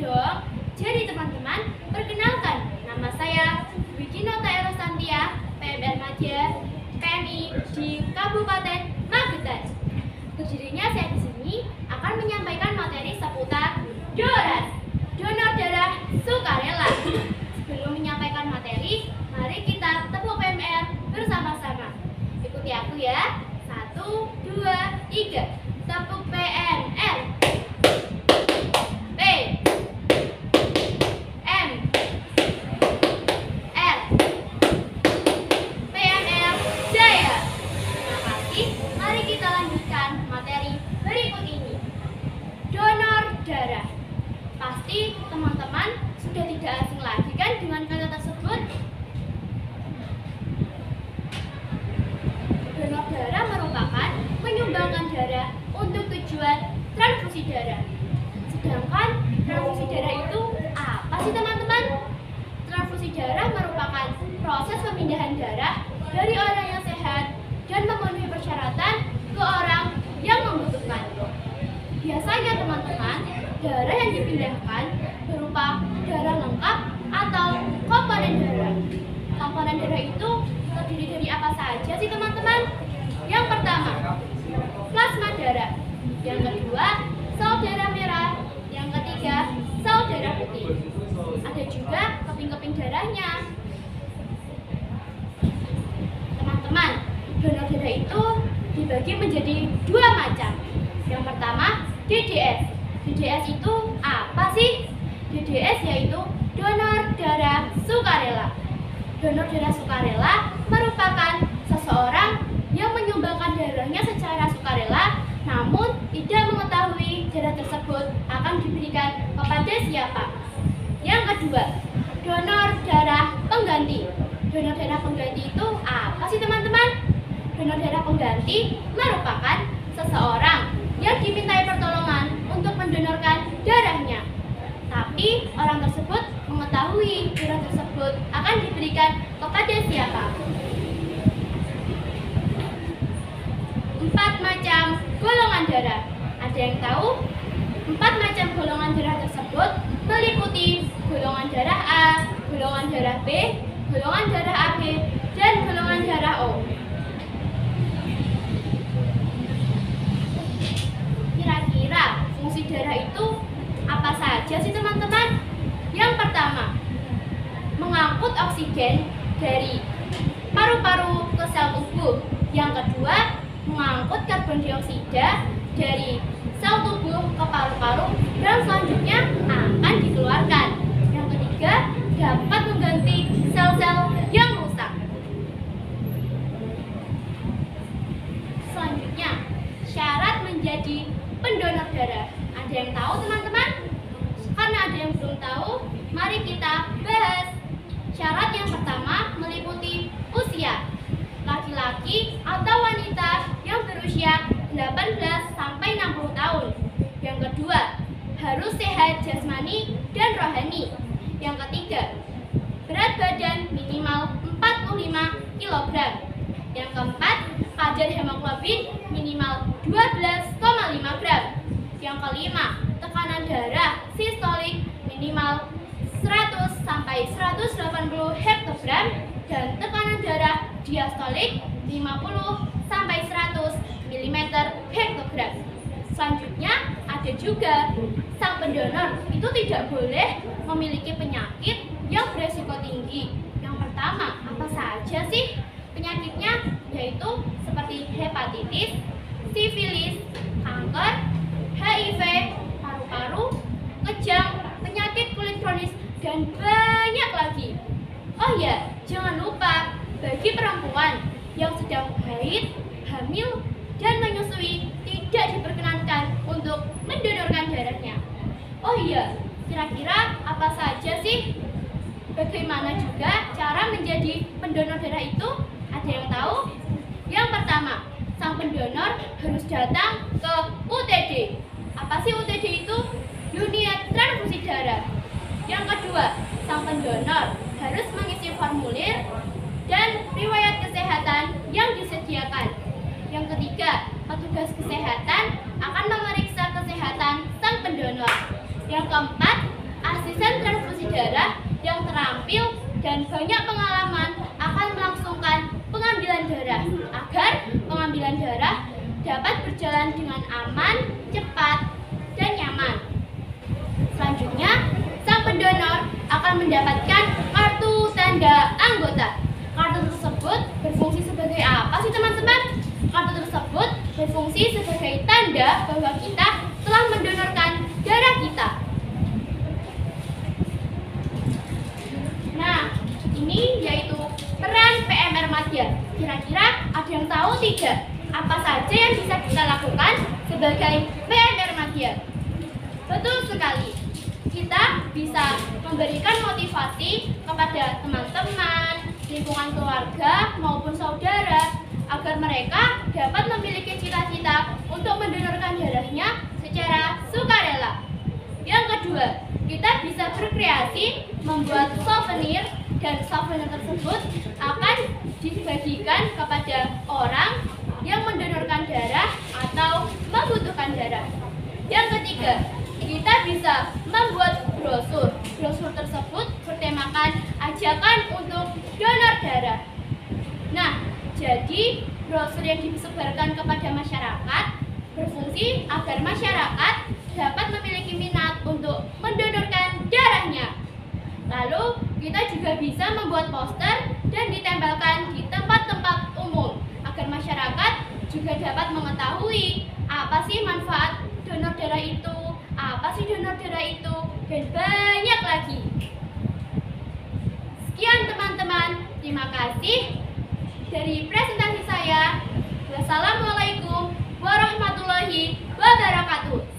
dong. Jadi teman-teman, perkenalkan, nama saya Wikinota Erosantia, PMR Maja, PMI di Kabupaten Magetan. Berdirinya saya di sini akan menyampaikan materi seputar DORAS, donor darah sukarela. Sebelum menyampaikan materi, mari kita tepuk PMR bersama-sama. Ikuti aku ya. 1, 2, 3. Tepuk PMR. P M R PMR Jaya. Terima kasih. Mari kita lanjutkan materi berikut ini. Donor darah. Pasti teman-teman sudah tidak asing lagi kan dengan kata tersebut. Donor darah merupakan menyumbangkan darah untuk tujuan transfusi darah. Sedangkan transfusi darah itu apa sih teman-teman? Transfusi darah merupakan proses pemindahan darah dari orang yang sehat dan memenuhi persyaratan ke orang yang membutuhkan. Biasanya teman-teman, darah yang dipindahkan berupa darah lengkap atau komponen darah. Komponen darah itu terdiri dari apa saja sih teman-teman? Yang pertama, plasma darah. Yang kedua, sel darah merah. Yang ketiga, sel darah putih. Ada juga keping-keping darahnya. Teman-teman, donor darah itu dibagi menjadi 2 macam. Yang pertama, DDS. DDS itu apa sih? DDS yaitu donor darah sukarela. Donor darah sukarela merupakan seseorang yang menyumbangkan darahnya secara sukarela, namun tidak mengetahui darah tersebut akan diberikan kepada siapa. Yang kedua, donor darah pengganti. Donor darah pengganti itu apa sih teman-teman? Donor darah pengganti merupakan seseorang yang dimintai pertolongan untuk mendonorkan darahnya, tapi orang tersebut mengetahui darah tersebut akan diberikan kepada siapa. 4 macam golongan darah. Ada yang tahu? 4 macam golongan darah tersebut meliputi golongan darah A, golongan darah B, golongan darah AB, dan golongan darah O. Kira-kira fungsi darah itu apa saja sih teman-teman? Yang pertama, mengangkut oksigen dari paru-paru ke sel tubuh. Yang kedua, mengangkut karbon dioksida dari sel tubuh ke paru-paru dan selanjutnya akan dikeluarkan. Yang ketiga, dapat mengganti sel-sel yang rusak. Selanjutnya, syarat menjadi pendonor darah. Ada yang tahu teman-teman? Karena ada yang belum tahu, mari kita bahas. Syarat yang pertama meliputi usia. Laki-laki atau wanita yang berusia 18 sampai 60 tahun. Yang kedua, harus sehat jasmani dan rohani. Yang ketiga, berat badan minimal 45 kg. Yang keempat, kadar hemoglobin minimal 12,5 gram. Yang kelima, tekanan darah sistolik minimal 100 sampai 180 hektogram dan tekanan darah diastolik 50 sampai 100 mm hektogram. Selanjutnya ada juga sang pendonor itu tidak boleh memiliki penyakit yang beresiko tinggi. Yang pertama, apa saja sih penyakitnya? Yaitu seperti hepatitis, sifilis, kanker, HIV, paru-paru, kejang, penyakit kulit kronis, dan banyak lagi. Oh ya, jangan lupa bagi perempuan yang sedang haid, hamil, dan menyusui tidak diperkenankan untuk mendonorkan darahnya. Oh iya, kira-kira apa saja sih? Bagaimana juga cara menjadi pendonor darah itu? Ada yang tahu? Yang pertama, sang pendonor harus datang ke UTD. Apa sih UTD itu? Unit transfusi darah. Yang kedua, sang pendonor harus mengisi formulir dan riwayat kesehatan yang disediakan. Yang ketiga, petugas kesehatan akan memeriksa kesehatan sang pendonor. Yang keempat, darah yang terampil dan banyak pengalaman akan melangsungkan pengambilan darah agar pengambilan darah dapat berjalan dengan aman, cepat, dan nyaman. Selanjutnya, sang pendonor akan mendapatkan kartu tanda anggota. Kartu tersebut berfungsi sebagai apa sih teman-teman? Kartu tersebut berfungsi sebagai tanda bahwa kita telah mendonorkan darah kita. Nah, ini yaitu peran PMR Madya. Kira-kira ada yang tahu tidak? Apa saja yang bisa kita lakukan sebagai PMR Madya? Betul sekali. Kita bisa memberikan motivasi kepada teman-teman, lingkungan keluarga maupun saudara agar mereka dapat memiliki cita-cita untuk mendonorkan darahnya secara sukarela. Yang kedua, kita bisa berkreasi membuat souvenir dan souvenir tersebut akan dibagikan kepada orang yang mendonorkan darah atau membutuhkan darah. Yang ketiga, kita bisa membuat brosur. Brosur tersebut bertemakan ajakan untuk donor darah. Nah, jadi brosur yang disebarkan kepada masyarakat berfungsi agar masyarakat dapat memiliki minat untuk mendonorkan darahnya. Lalu, kita juga bisa membuat poster dan ditempelkan di tempat-tempat umum agar masyarakat juga dapat mengetahui apa sih manfaat donor darah itu, apa sih donor darah itu, dan banyak lagi. Sekian teman-teman, terima kasih dari presentasi saya. Wassalamualaikum warahmatullahi wabarakatuh.